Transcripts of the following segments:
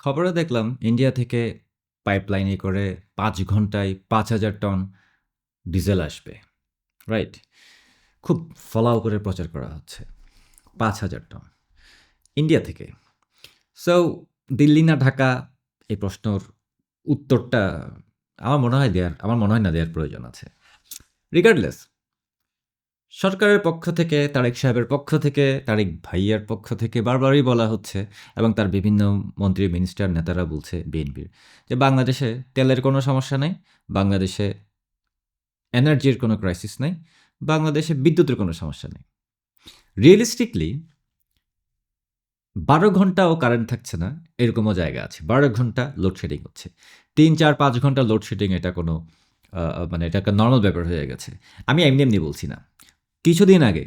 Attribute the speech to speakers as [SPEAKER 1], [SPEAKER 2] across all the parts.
[SPEAKER 1] খবরে দেখলাম ইন্ডিয়া থেকে পাইপলাইনে করে ৫ ঘন্টায় ৫,০০০ টন ডিজেল আসবে। রাইট? খুব ফলাও করে প্রচার করা হচ্ছে। ৫,০০০ টন। ইন্ডিয়া থেকে। সো দিল্লি না ঢাকা এই প্রশ্নর উত্তরটা আমার মনে হয় না দেয়ার প্রয়োজন আছে। রিগার্ডলেস সরকারের পক্ষ থেকে, তারেক সাহেবের পক্ষ থেকে, তারেক ভাইয়ার পক্ষ থেকে বারবারই বলা হচ্ছে এবং তার বিভিন্ন মন্ত্রী, মিনিস্টার, নেতারা বলছে বিএনপির যে বাংলাদেশে তেলের কোনো সমস্যা নেই, বাংলাদেশে এনার্জির কোনো ক্রাইসিস নেই, বাংলাদেশে বিদ্যুতের কোনো সমস্যা নেই। রিয়েলিস্টিকলি ১২ ঘন্টাও কারেন্ট থাকছে না, এরকমও জায়গা আছে। ১২ ঘন্টা লোডশেডিং হচ্ছে। ৩, ৪, ৫ ঘন্টা লোডশেডিং এটা কোনো মানে এটা একটা নরমাল ব্যাপার হয়ে গেছে। আমি এমনি বলছি না। কিছুদিন আগে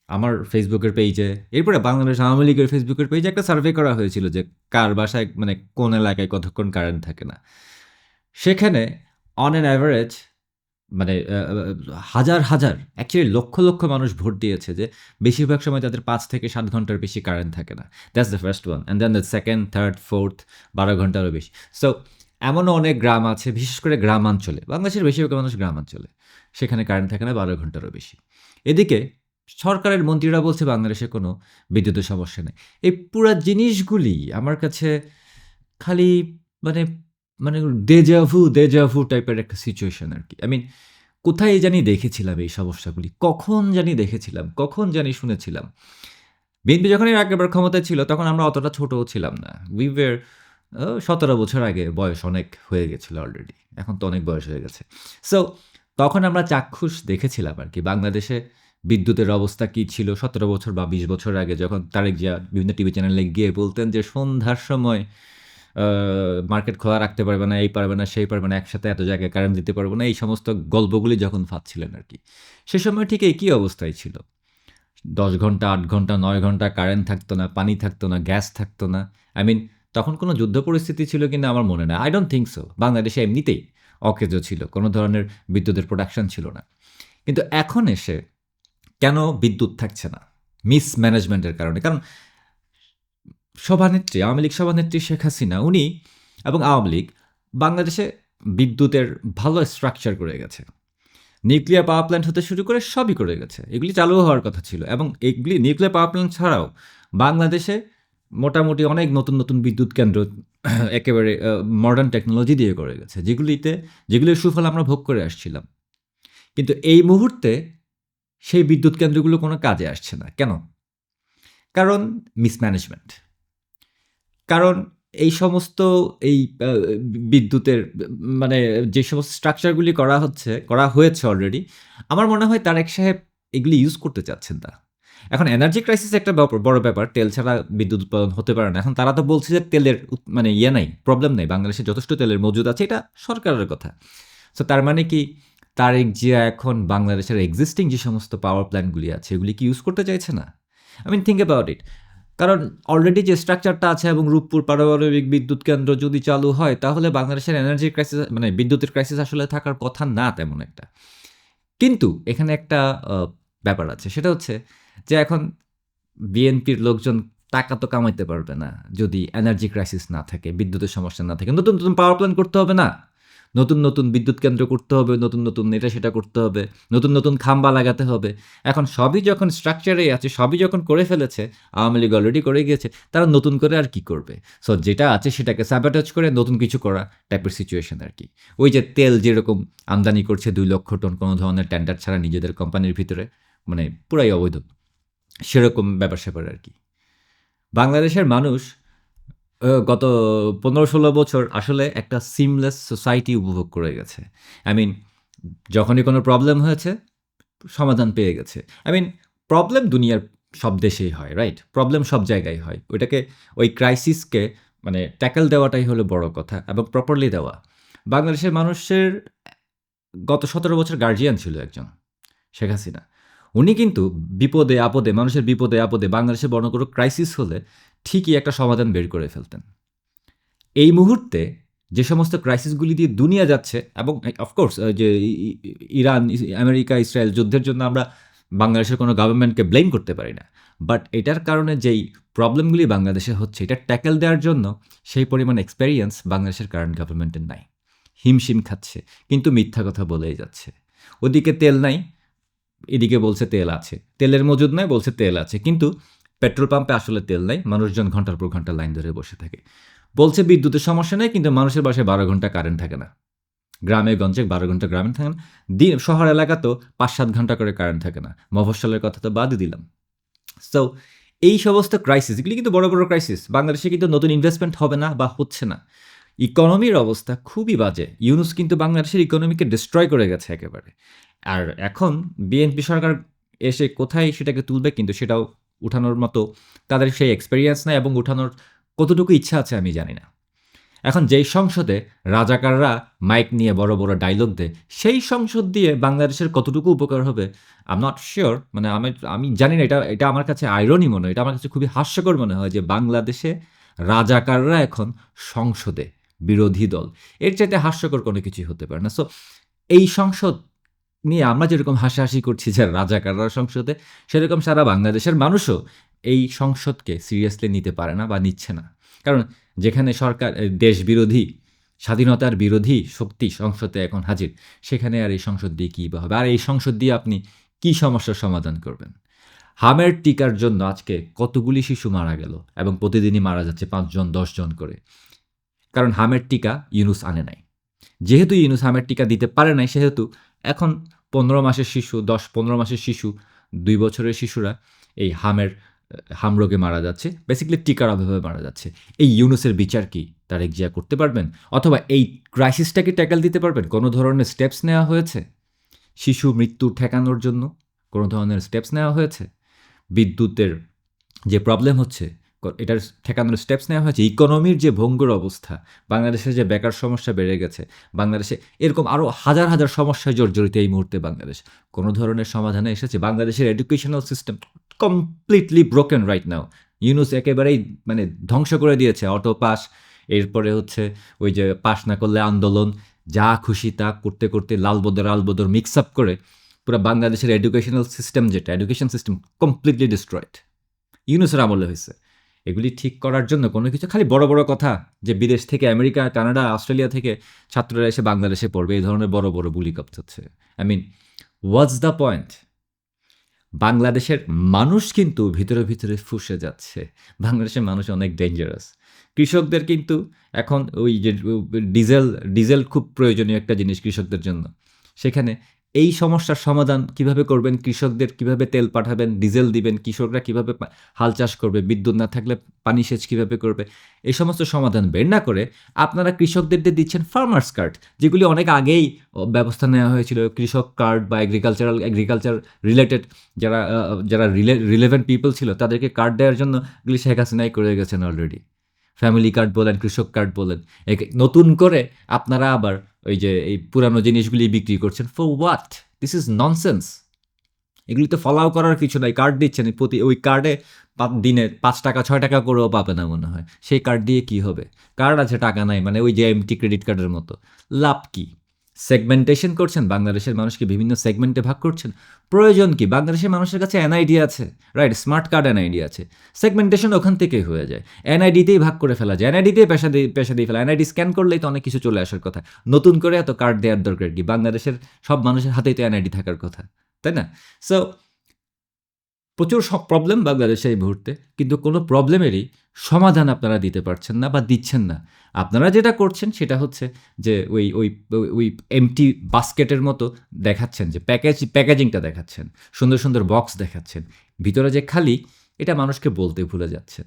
[SPEAKER 1] আমার ফেসবুকের পেইজে, এরপরে বাংলাদেশ আওয়ামী লীগের ফেসবুকের পেইজে একটা সার্ভে করা হয়েছিল যে কার বাসায় মানে কোন এলাকায় কতক্ষণ কারেন্ট থাকে না। সেখানে অন অ্যান অ্যাভারেজ মানে হাজার অ্যাকচুয়ালি লক্ষ মানুষ ভোট দিয়েছে যে বেশিরভাগ সময় তাদের ৫ থেকে ৭ ঘন্টার বেশি কারেন্ট থাকে না। That's the first one. And then the second, third, fourth ১২ ঘন্টারও বেশি। সো এমনও অনেক গ্রাম আছে, বিশেষ করে গ্রামাঞ্চলে, বাংলাদেশের বেশিরভাগ মানুষ গ্রামাঞ্চলে, সেখানে কারেন্ট থাকে না ১২ ঘন্টারও বেশি। এদিকে সরকারের মন্ত্রীরা বলছে বাংলাদেশে কোনো বিদ্যুতের সমস্যা নেই। এই পুরা জিনিসগুলি আমার কাছে খালি মানে মানে দেজাভু টাইপের একটা সিচুয়েশন আরকি। আই মিন কোথায় জানি দেখেছিলাম এই সমস্যাগুলি? কখন জানি দেখেছিলাম? কখন জানি শুনেছিলাম? বিএনপি যখন এর আগেরবার ক্ষমতায় ছিল তখন আমরা অতটা ছোটও ছিলাম না। We were ১৭ বছর আগে, বয়স অনেক হয়ে গেছিল অলরেডি। এখন তো অনেক বয়স হয়ে গেছে। সো তখন আমরা চাক্ষুষ দেখেছিলাম আরকি বাংলাদেশে বিদ্যুতের অবস্থা কী ছিল ১৭ বছর বা ২০ বছর আগে, যখন তারেক জিয়া বিভিন্ন টিভি চ্যানেলে গিয়ে বলতেন যে সন্ধ্যার সময় মার্কেট খোলা রাখতে পারবে না, এই পারবে না, সেই পারবে না, একসাথে এত জায়গায় কারেন্ট দিতে পারবো না, এই সমস্ত গল্পগুলি যখন ফাঁদছিলেন আরকি। সে সময় ঠিক একই অবস্থায় ছিল। ১০ ঘন্টা, ৮ ঘন্টা, ৯ ঘন্টা কারেন্ট থাকতো না, পানি থাকতো না, গ্যাস থাকতো না। আই মিন তখন কোনো যুদ্ধ পরিস্থিতি ছিল কিনা আমার মনে নাই। I don't think so. বাংলাদেশে এমনিতেই অকেজো ছিল। কোনো ধরনের বিদ্যুতের প্রোডাকশন ছিল না। কিন্তু এখন এসে কেন বিদ্যুৎ থাকছে না? মিসম্যানেজমেন্টের কারণে। কারণ সভানেত্রী, আওয়ামী লীগ সভানেত্রী শেখ হাসিনা উনি এবং আওয়ামী লীগ বাংলাদেশে বিদ্যুতের ভালো স্ট্রাকচার করে গেছে। নিউক্লিয়ার পাওয়ার প্ল্যান্ট হতে শুরু করে সবই করে গেছে। এগুলি চালু হওয়ার কথা ছিল এবং এগুলি নিউক্লিয়ার পাওয়ার প্ল্যান্ট ছাড়াও বাংলাদেশে মোটামুটি অনেক নতুন বিদ্যুৎ কেন্দ্র একেবারে মডার্ন টেকনোলজি দিয়ে করে গেছে। যেগুলির সুফল আমরা ভোগ করে আসছিলাম। কিন্তু এই মুহূর্তে সেই বিদ্যুৎ কেন্দ্রগুলো কোনো কাজে আসছে না। কেন? কারণ মিসম্যানেজমেন্ট। কারণ এই সমস্ত এই বিদ্যুতের মানে যে সমস্ত স্ট্রাকচারগুলি করা হয়েছে অলরেডি, আমার মনে হয় তারেক সাহেব এগুলি ইউজ করতে চাচ্ছেন না। এখন এনার্জি ক্রাইসিস একটা বড় ব্যাপার। তেল ছাড়া বিদ্যুৎ উৎপাদন হতে পারে না। এখন তারা তো বলছে যে তেলের মানে নাই, প্রবলেম নাই। বাংলাদেশে যথেষ্ট তেলের মজুদ আছে, এটা সরকারের কথা। সো তার মানে কি তারেক জিয়া এখন বাংলাদেশের এক্সিস্টিং যে সমস্ত পাওয়ার প্ল্যান্টগুলি আছে, এগুলি কি ইউজ করতে চাইছে না? I mean think about it. কারণ অলরেডি যে স্ট্রাকচারটা আছে এবং রূপপুর পারমাণবিক বিদ্যুৎ কেন্দ্র যদি চালু হয়, তাহলে বাংলাদেশের এনার্জি ক্রাইসিস মানে বিদ্যুতের ক্রাইসিস আসলে থাকার কথা না তেমন একটা। কিন্তু এখানে একটা ব্যাপার আছে। সেটা হচ্ছে যে এখন বিএনপির লোকজন টাকা তো কামাইতে পারবে না যদি এনার্জি ক্রাইসিস না থাকে, বিদ্যুতের সমস্যা না থাকে। নতুন পাওয়ার প্ল্যান্ট করতে হবে না? নতুন বিদ্যুৎ কেন্দ্র করতে হবে, নতুন এটা সেটা করতে হবে, নতুন খাম্বা লাগাতে হবে। এখন সবই যখন স্ট্রাকচারেই আছে, সবই যখন করে ফেলেছে, আওয়ামী লীগ অলরেডি করে গিয়েছে, তারা নতুন করে আর কি করবে? সো যেটা আছে সেটাকে স্যাবোটেজ করে নতুন কিছু করা টাইপের সিচুয়েশন আরকি। ওই যে তেল যেরকম আমদানি করছে ২ লক্ষ টন কোনো ধরনের টেন্ডার ছাড়া নিজেদের কোম্পানির ভিতরে, মানে পুরাই অবৈধ। সেরকম ব্যাপার-স্যাপার আরকি। বাংলাদেশের মানুষ গত ১৫-১৬ বছর আসলে একটা সিমলেস সোসাইটি উপভোগ করে গেছে। আই মিন যখনই কোনো প্রবলেম হয়েছে, সমাধান পেয়ে গেছে। আই মিন প্রবলেম দুনিয়ার সব দেশেই হয়, রাইট? প্রবলেম সব জায়গায় হয়। ওই ক্রাইসিসকে মানে ট্যাকল দেওয়াটাই হলো বড় কথা এবং প্রপারলি দেওয়া। বাংলাদেশের মানুষের গত ১৭ বছর গার্ডিয়ান ছিল একজন, শেখ হাসিনা। উনি কিন্তু বিপদে-আপদে, মানুষের বিপদে-আপদে বাংলাদেশে বড় কোনো ক্রাইসিস হলে ঠিকই একটা সমাধান বের করে ফেলতেন। এই মুহূর্তে যে সমস্ত ক্রাইসিসগুলি দিয়ে দুনিয়া যাচ্ছে এবং অফকোর্স যে ইরান, আমেরিকা, ইসরায়েল যুদ্ধের জন্য আমরা বাংলাদেশের কোনো গভর্নমেন্টকে ব্লেম করতে পারি না। বাট এটার কারণে যেই প্রবলেমগুলি বাংলাদেশে হচ্ছে এটা ট্যাকেল দেওয়ার জন্য সেই পরিমাণ এক্সপেরিয়েন্স বাংলাদেশের কারেন্ট গভর্নমেন্টের নাই। হিমশিম খাচ্ছে, কিন্তু মিথ্যা কথা বলেই যাচ্ছে। ওদিকে তেল নাই, এদিকে বলছে তেল আছে, তেলের মজুদ নাই, বলছে তেল আছে, কিন্তু পেট্রোল পাম্পে আসলে তেল নাই, মানুষজন ঘন্টার পর ঘন্টা লাইন ধরে বসে থাকে। বলছে বিদ্যুতের সমস্যা নেই, কিন্তু মানুষের বাসায় 12 ঘন্টা কারেন্ট থাকে না, গ্রামে গঞ্জে 12 ঘন্টা গ্রামে থাকে না, শহর এলাকাতেও 5-7 ঘন্টা করে কারেন্ট থাকে না, মফস্বলের কথা তো বাদই দিলাম। সো এই সমস্ত ক্রাইসিস, এগুলি কিন্তু বড় বড় ক্রাইসিস। বাংলাদেশে কিন্তু নতুন ইনভেস্টমেন্ট হবে না বা হচ্ছে না। ইকোনমির অবস্থা খুবই বাজে। ইউনূস কিন্তু বাংলাদেশের ইকোনমিকে ডিস্ট্রয় করে গেছে একেবারে। আর এখন বিএনপি সরকার এসে কোথায় সেটাকে তুলবে, কিন্তু সেটাও উঠানোর মতো তাদের সেই এক্সপেরিয়েন্স নাই, এবং উঠানোর কতটুকু ইচ্ছা আছে আমি জানি না। এখন যেই সংসদে রাজাকাররা মাইক নিয়ে বড় বড় ডায়লগ দেয়, সেই সংসদ দিয়ে বাংলাদেশের কতটুকু উপকার হবে আই এম নট শিওর। মানে আমি জানি না, এটা আমার কাছে আইরনি মনে হয়, এটা আমার কাছে খুবই হাস্যকর মনে হয় যে বাংলাদেশে রাজাকাররা এখন সংসদে বিরোধী দল। এর চাইতে হাস্যকর কোনো কিছুই হতে পারে না। সো এই সংসদ নিয়ে আমরা যেরকম হাসাহাসি করছি যে রাজাকাররা সংসদে, সেরকম সারা বাংলাদেশের মানুষও এই সংসদকে সিরিয়াসলি নিতে পারে না বা নিচ্ছে না। কারণ যেখানে সরকার দেশ বিরোধী, স্বাধীনতার বিরোধী শক্তি সংসদে এখন হাজির, সেখানে আর এই সংসদ দিয়ে কী বা হবে? আর এই সংসদ দিয়ে আপনি কী সমস্যার সমাধান করবেন? হামের টিকার জন্য আজকে কতগুলি শিশু মারা গেল, এবং প্রতিদিনই মারা যাচ্ছে 5 জন 10 জন করে। কারণ হামের টিকা ইউনূস আনে নাই। যেহেতু ইউনূস হামের টিকা দিতে পারে নাই, সেহেতু এখন 15 মাসের শিশু, 10-15 মাসের শিশু, 2 বছরের শিশুরা এই হাম রোগে মারা যাচ্ছে। বেসিক্যালি টিকার অভাবে মারা যাচ্ছে। এই ইউনূসের বিচার কি তারেক জিয়া করতে পারবেন? অথবা এই ক্রাইসিসটাকে ট্যাকেল দিতে পারবেন? কোনো ধরনের স্টেপস নেওয়া হয়েছে? শিশু মৃত্যু ঠেকানোর জন্য কোনো ধরনের স্টেপস নেওয়া হয়েছে? বিদ্যুতের যে প্রবলেম হচ্ছে, এটার ঠেকানোর স্টেপস নেওয়া হয়েছে? ইকোনমির যে ভঙ্গুর অবস্থা, বাংলাদেশের যে বেকার সমস্যা বেড়ে গেছে, বাংলাদেশে এরকম আরও হাজার হাজার সমস্যায় জর্জরিত এই মুহূর্তে বাংলাদেশ, কোনো ধরনের সমাধানে এসেছে? বাংলাদেশের educational system completely broken right now. Yunus একেবারেই মানে ধ্বংস করে দিয়েছে। অটো পাস, এরপরে হচ্ছে ওই যে পাস না করলে আন্দোলন, যা খুশি তা করতে করতে আলবদর মিক্স আপ করে পুরো বাংলাদেশের এডুকেশনাল সিস্টেম, যেটা এডুকেশন সিস্টেম কমপ্লিটলি ডিস্ট্রয়েড ইউনূসের আমলে হয়েছে। এগুলি ঠিক করার জন্য কোনো কিছু, খালি বড় বড় কথা যে বিদেশ থেকে, আমেরিকা, কানাডা, অস্ট্রেলিয়া থেকে ছাত্ররা এসে বাংলাদেশে পড়বে, এই ধরনের বড় বড় বুলি কথা হচ্ছে। I mean, what's the point? বাংলাদেশের মানুষ কিন্তু ভিতরে ভিতরে ফুঁসে যাচ্ছে। বাংলাদেশের মানুষ অনেক ডেঞ্জারাস। কৃষকদের কিন্তু এখন ওই যে ডিজেল খুব প্রয়োজনীয় একটা জিনিস কৃষকদের জন্য। সেখানে এই সমস্যার সমাধান কিভাবে করবেন? কৃষকদের কিভাবে তেল পাঠাবেন, ডিজেল দিবেন, কৃষকরা কিভাবে হাল চাষ করবে, বিদ্যুৎ না থাকলে পানি সেচ কিভাবে করবে, এই সমস্ত সমাধান বের না করে আপনারা কৃষকদের দিচ্ছেন ফার্মার্স কার্ড, যেগুলি অনেক আগেই ব্যবস্থা নেওয়া হয়েছিল। কৃষক কার্ড বা এগ্রিকালচার রিলেটেড যারা রিলেভেন্ট পিপল ছিল, তাদেরকে কার্ড দেওয়ার জন্য এগুলি শেখ হাসিনাই করে গেছেন অলরেডি। ফ্যামিলি কার্ড বলেন, কৃষক কার্ড বলেন, নতুন করে আপনারা আবার ওই যে এই পুরানো জিনিসগুলি বিক্রি করছেন। For what? This is nonsense. এগুলি তো ফলাও করার কিছু নাই। কার্ড দিচ্ছেন, ওই কার্ডে দিনে 5 টাকা 6 টাকা করেও পাবে না মনে হয়। সেই কার্ড দিয়ে কি হবে? কার্ড আছে, টাকা নাই, মানে ওই যে এমটি ক্রেডিট কার্ডের মতো। লাভ কি? সেগমেন্টেশন করছেন, বাংলাদেশের মানুষকে বিভিন্ন সেগমেন্টে ভাগ করছেন। প্রয়োজন কি? বাংলাদেশের মানুষের কাছে এনআইডি আছে, রাইট? স্মার্ট কার্ড এনআইডি আছে। সেগমেন্টেশন ওখান থেকেই হয়ে যায়। এনআইডিতেই ভাগ করে ফেলা যায়, এনআইডিতেই পেশা দিয়ে ফেলা। এনআইডি স্ক্যান করলেই তো অনেক কিছু চলে আসার কথা। নতুন করে এত কার্ড দেওয়ার দরকার কি? বাংলাদেশের সব মানুষের হাতেই তো এনআইডি থাকার কথা, তাই না? সো প্রচুর সব প্রবলেম বাংলাদেশে এই মুহূর্তে, কিন্তু কোনো প্রবলেমেরই সমাধান আপনারা দিতে পারছেন না বা দিচ্ছেন না। আপনারা যেটা করছেন সেটা হচ্ছে যে ওই এমটি বাস্কেটের মতো দেখাচ্ছেন, যে প্যাকেজিংটা দেখাচ্ছেন, সুন্দর সুন্দর বক্স দেখাচ্ছেন, ভিতরে যে খালি, এটা মানুষকে বলতে ভুলে যাচ্ছেন।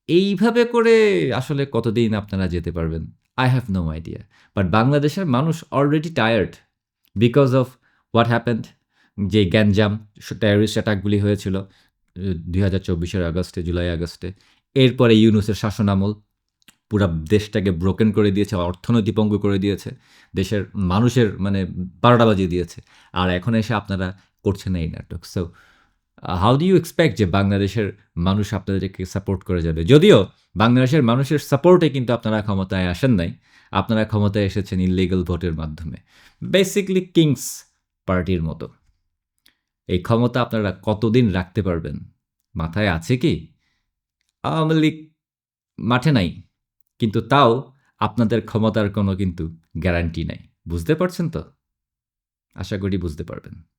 [SPEAKER 1] এইভাবে করে আসলে কতদিন আপনারা যেতে পারবেন? I have no idea. But বাংলাদেশের মানুষ already tired because of what happened. যে গ্যাঞ্জাম, টেররিস্ট অ্যাটাকগুলি হয়েছিল 2024 আগস্টে, জুলাই আগস্টে, এরপরে ইউনূসের শাসনামল পুরা দেশটাকে ব্রোকেন করে দিয়েছে, অর্থনৈতিক পঙ্গু করে দিয়েছে, দেশের মানুষের মানে 12টা বাজিয়ে দিয়েছে। আর এখন এসে আপনারা করছেন এই নাটক। So how do you expect যে বাংলাদেশের মানুষ আপনাদেরকে সাপোর্ট করে যাবে? যদিও বাংলাদেশের মানুষের সাপোর্টে কিন্তু আপনারা ক্ষমতায় আসেন নাই, আপনারা ক্ষমতায় এসেছেন ইললিগাল ভোটের মাধ্যমে, বেসিকলি কিংস পার্টির মতো। এই ক্ষমতা আপনারা কতদিন রাখতে পারবেন? মাথায় আছে কি? আওয়ামী লীগ মাঠে নাই। কিন্তু তাও আপনাদের ক্ষমতার কোনো কিন্তু গ্যারান্টি নাই। বুঝতে পারছেন তো? আশা করি বুঝতে পারবেন।